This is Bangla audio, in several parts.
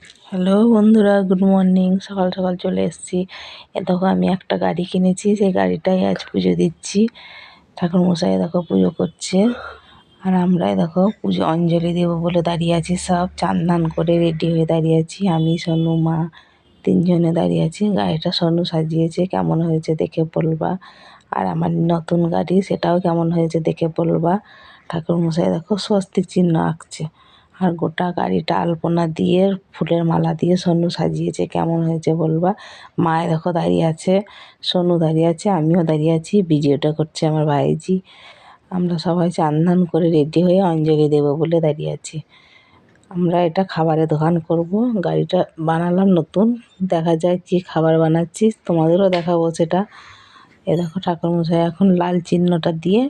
হ্যালো বন্ধুরা, গুড মর্নিং। সকাল সকাল চলে এসেছি। দেখো আমি একটা গাড়ি কিনেছি, সেই গাড়িটাই আজ পুজো দিচ্ছি। ঠাকুরমশাই দেখো পুজো করছে, আর আমরাই দেখো পুজো অঞ্জলি দেবো বলে দাঁড়িয়ে আছি। সব চান দান করে রেডি হয়ে দাঁড়িয়ে আছি। আমি, সোনু, মা তিনজনে দাঁড়িয়ে আছি। গাড়িটা সোনু সাজিয়েছে, কেমন হয়েছে দেখে বলবা। আর আমার নতুন গাড়ি, সেটাও কেমন হয়েছে দেখে বলবা। ঠাকুরমশাই দেখো স্বস্তিক চিহ্ন আঁকছে, আর গোটা গাড়িটা আলপনা দিয়ে ফুলের মালা দিয়ে সোনু সাজিয়েছে, কেমন হয়েছে বলবা। মায়ে দেখো দাঁড়িয়ে আছে, সোনু দাঁড়িয়ে আছে, আমিও দাঁড়িয়ে আছি। ভিডিওটা করছে আমার ভাইজি। আমরা সবাই চান ধান করে রেডি হয়ে অঞ্জলি দেবো বলে দাঁড়িয়ে আছি। আমরা এটা খাবারের দোকান করব। গাড়িটা বানালাম নতুন, দেখা যায় কী খাবার বানাচ্ছি, তোমাদেরও দেখাবো সেটা। এ দেখো ঠাকুরমশাই এখন লাল চিহ্নটা দিয়ে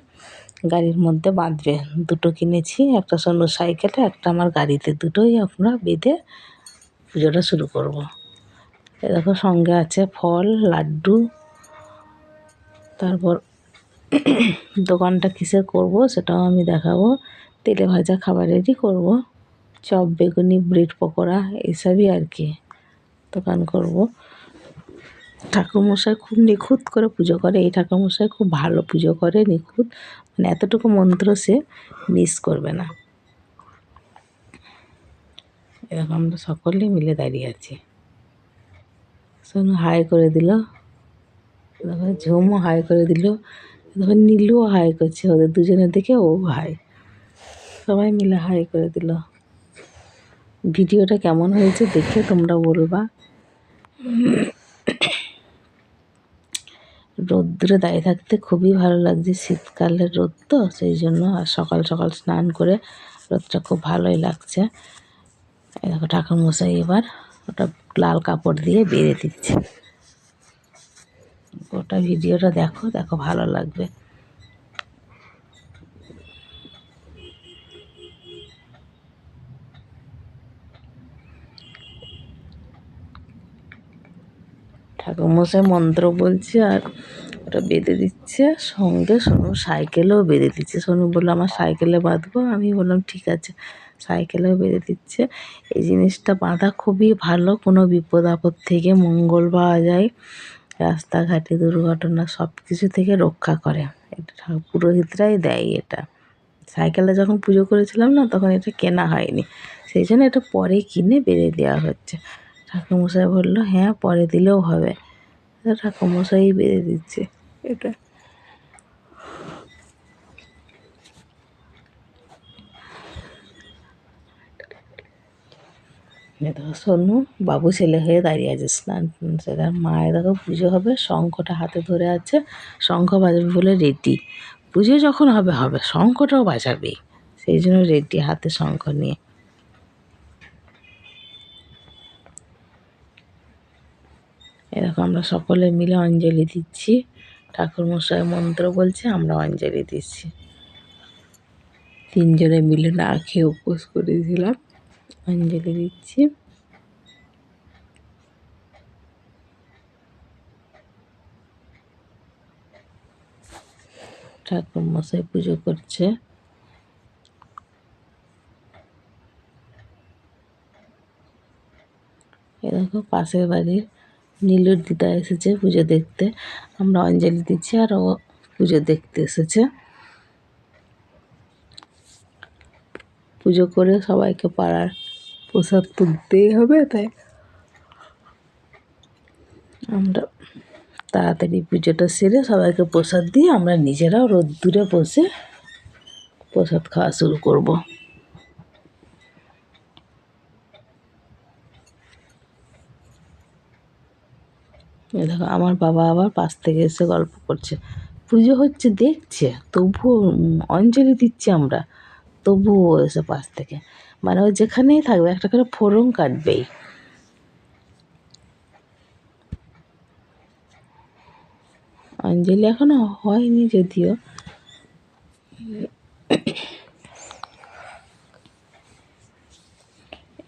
গাড়ির মধ্যে বাঁধবে। দুটো কিনেছি, একটা সোনুর সাইকেলে, একটা আমার গাড়িতে। দুটোই আমরা বেঁধে পুজোটা শুরু করব। এ দেখো সঙ্গে আছে ফল, লাড্ডু। তারপর দোকানটা কিসের করব সেটাও আমি দেখাবো। তেলে ভাজা খাবারেরই করব, চপ, বেগুনি, ব্রেড পকোড়া, এইসবই আর কি দোকান করব। ঠাকুরমশাই খুব নিখুঁত করে পুজো করে। এই ঠাকুরমশাই খুব ভালো পুজো করে, নিখুঁত, মানে এতটুকু মন্ত্র সে মিস করবে না। এরকম আমরা সকলেই মিলে দাঁড়িয়ে আছি। সোনু হাই করে দিল, দেখো ঝুমও হাই করে দিল, দেখো নীলুও হাই করছে। ওদের দুজনের দেখে ও হাই, সবাই মিলে হাই করে দিল। ভিডিওটা কেমন হয়েছে দেখে তোমরা বলবা। রোদ্দুরে দাঁড়িয়ে থাকতে খুবই ভালো লাগছে, শীতকালের রোদ তো সেই জন্য। আর সকাল সকাল স্নান করে রোদটা খুব ভালোই লাগছে। এই দেখো ঠাকুরমশাই এবার ওটা লাল কাপড় দিয়ে বেঁধে দিচ্ছে। গোটা ভিডিওটা দেখো, দেখো ভালো লাগবে। ঠাকুরমশাই মন্ত্র বলছে আর ওটা বেঁধে দিচ্ছে। সঙ্গে সোনু সাইকেলেও বেঁধে দিচ্ছে। সোনু বললো আমার সাইকেলে বাঁধবো, আমি বললাম ঠিক আছে, সাইকেলেও বেঁধে দিচ্ছে। এই জিনিসটা বাঁধা খুবই ভালো, কোনো বিপদ আপদ থেকে মঙ্গল পাওয়া যায়, রাস্তাঘাটে দুর্ঘটনা সব কিছু থেকে রক্ষা করে। এটা পুরোহিতরাই দেয় এটা। সাইকেলে যখন পুজো করেছিলাম না, তখন এটা কেনা হয়নি, সেই জন্য এটা পরে কিনে বেঁধে দেওয়া হচ্ছে। ঠাকুরমশাই বললো হ্যাঁ পরে দিলেও হবে। ঠাকুরমশাই বেঁধে দিচ্ছে এটা। দেখো সোনু বাবু ছেলে হয়ে দাঁড়িয়ে আছে, স্নান সেটা। মায়ের দেখো পুজো হবে, শঙ্খটা হাতে ধরে আছে, শঙ্খ বাজাবে বলে রেডি। পুজো যখন হবে হবে, শঙ্খটাও বাজাবেই, সেই জন্য রেডি হাতে শঙ্খ নিয়ে। এরকম আমরা সকলে মিলে অঞ্জলি দিচ্ছি। ঠাকুরমশাই মন্ত্র বলছে, আমরা অঞ্জলি দিচ্ছি। তিনজনে মিলে না খেয়ে উপোস করেছিলাম, অঞ্জলি দিচ্ছি। ঠাকুরমশাই পুজো করছে। এ দেখো পাশের বাড়ির নীলুর দিদা এসেছে পুজো দেখতে। আমরা অঞ্জলি দিচ্ছি আর ও পুজো দেখতে এসেছে। পুজো করে সবাইকে পাড়ার প্রসাদ তুলতেই হবে, তাই আমরা তাড়াতাড়ি পুজোটা সেরে সবাইকে প্রসাদ দিয়ে আমরা নিজেরাও রোদ্দুরে বসে প্রসাদ খাওয়া শুরু করব। এ দেখো আমার বাবা আবার পাশ থেকে এসে গল্প করছে, পুজো হচ্ছে দেখছে তবুও অঞ্জলি দিচ্ছি আমরা, তবুও এসে পাশ থেকে, মানে ও যেখানেই থাকবে একটা করে ফোড়ন কাটবেই। অঞ্জলি এখনো হয়নি যদিও।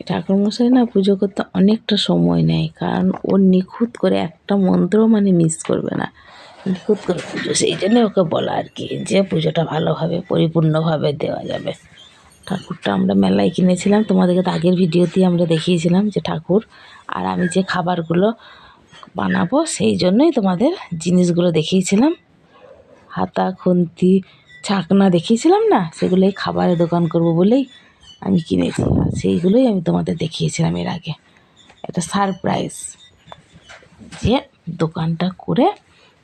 ঠাকুরমশাই না পুজো করতে অনেকটা সময় নেয়, কারণ ও নিখুঁত করে একটা মন্ত্র মানে মিস করবে না, নিখুঁত করে পুজো। সেই জন্য ওকে বলা আর কি, যে পুজোটা ভালোভাবে পরিপূর্ণভাবে দেওয়া যাবে। ঠাকুরটা আমরা মেলায় কিনেছিলাম, তোমাদেরকে তো আগের ভিডিওতেই আমরা দেখিয়েছিলাম যে ঠাকুর। আর আমি যে খাবারগুলো বানাবো সেই জন্যই তোমাদের জিনিসগুলো দেখিয়েছিলাম। হাতা, খুন্তি, ছাকনা দেখিয়েছিলাম না, সেগুলো এই খাবারের দোকান করব বলেই আমি কিনেছি। আর সেইগুলোই আমি তোমাদের দেখিয়েছিলাম এর আগে। এটা সারপ্রাইজ যে দোকানটা করে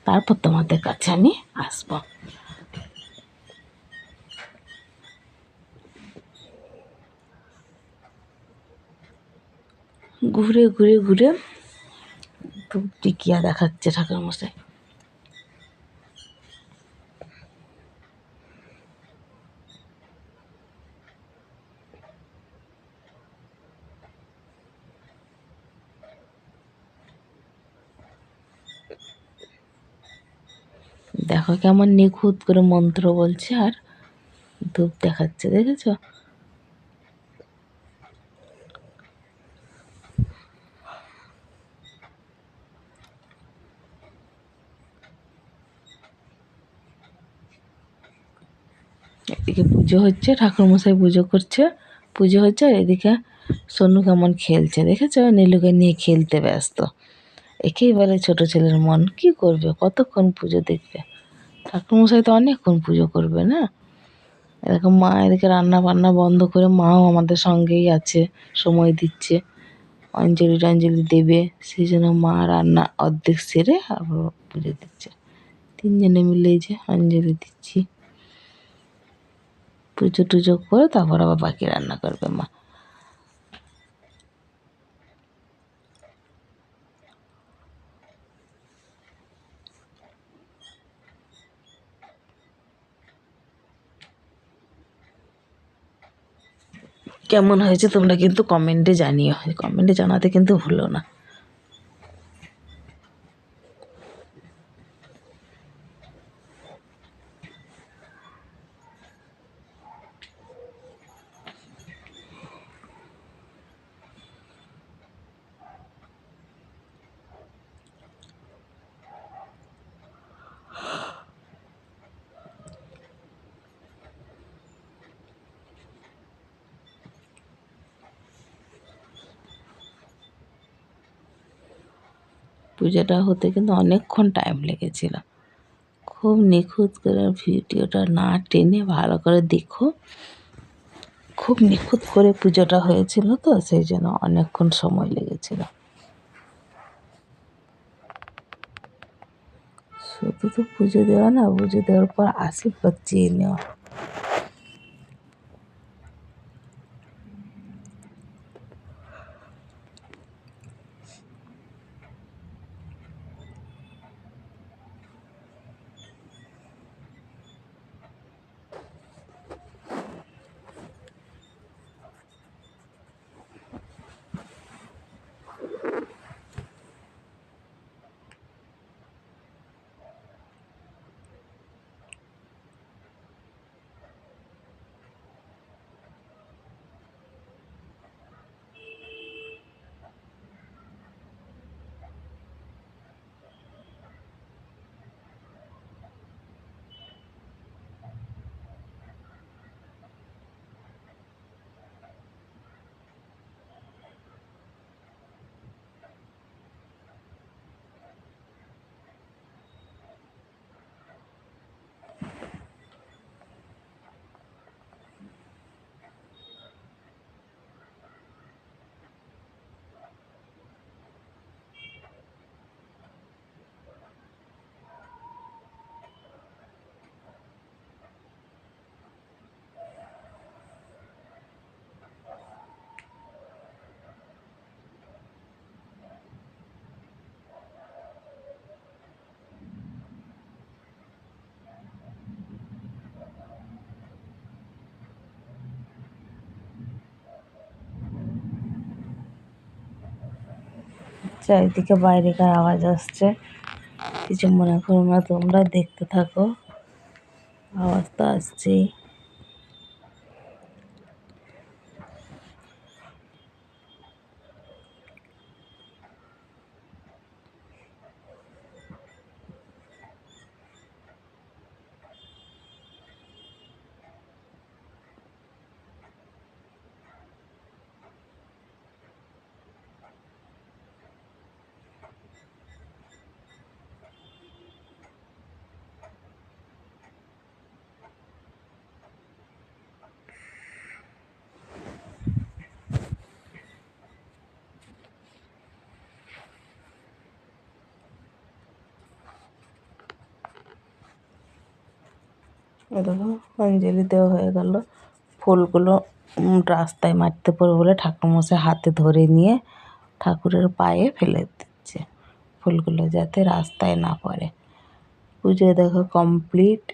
তারপর তোমাদের কাছে আমি আসবো। ঘুরে ঘুরে ঘুরে ধূপ টিকিয়া দেখাচ্ছে ঠাকুরমশাই। দেখো কেমন নিখুঁত করে মন্ত্র বলছে আর ধূপ দেখাচ্ছে, দেখেছো? এদিকে পুজো হচ্ছে, ঠাকুরমশাই পুজো করছে, পুজো হচ্ছে। আর এদিকে সোনু কেমন খেলছে, দেখেছো? নীলুকে নিয়ে খেলতে ব্যস্ত। একেই বলে ছোট ছেলের মন। কি করবে, কতক্ষণ পুজো দেখবে? ঠাকুরমশাই তো অনেকক্ষণ পুজো করবে না। এরকম মা এদিকে রান্না বান্না বন্ধ করে মাও আমাদের সঙ্গেই আছে, সময় দিচ্ছে। অঞ্জলি টঞ্জলি দেবে, সেই জন্য মা রান্না অর্ধেক সেরে আবার পুজো দিচ্ছে। তিনজনে মিলে যে অঞ্জলি দিচ্ছি, পুজো টুজো করে তারপর আবার বাকি রান্না করবে মা। কেমন হয়েছে তোমরা কিন্তু কমেন্টে জানিও, কমেন্টে জানাতে কিন্তু ভুলো না। পুজোটা হতে কিন্তু অনেকক্ষণ টাইম লেগেছিল। খুব নিখুঁত করে ভিডিওটা না টেনে ভালো করে দেখো। খুব নিখুঁত করে পুজোটা হয়েছিল তো, সেই জন্য অনেকক্ষণ সময় লেগেছিল। শুধু তো পুজো দেওয়া না, পুজো দেওয়ার পর আশীর্বাদ চেয়ে নেওয়া। চারিদিকে বাইরেকার আওয়াজ আসছে, কিছু মনে করো না, তোমরা দেখতে থাকো, আওয়াজ তো আসছেই। দেখো অঞ্জলি দেওয়া হয়ে গেল। ফুলগুলো রাস্তায় মারতে পড়বে বলে ঠাকুরমশাই হাতে ধরে নিয়ে ঠাকুরের পায়ে ফেলে দিচ্ছে ফুলগুলো, যাতে রাস্তায় না পড়ে। পুজো দেখো কমপ্লিট।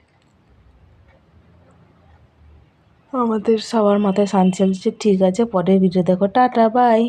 আমাদের সবার মাথায় শান চলছে। ঠিক আছে, পরের ভিডিও দেখো। Tata, by.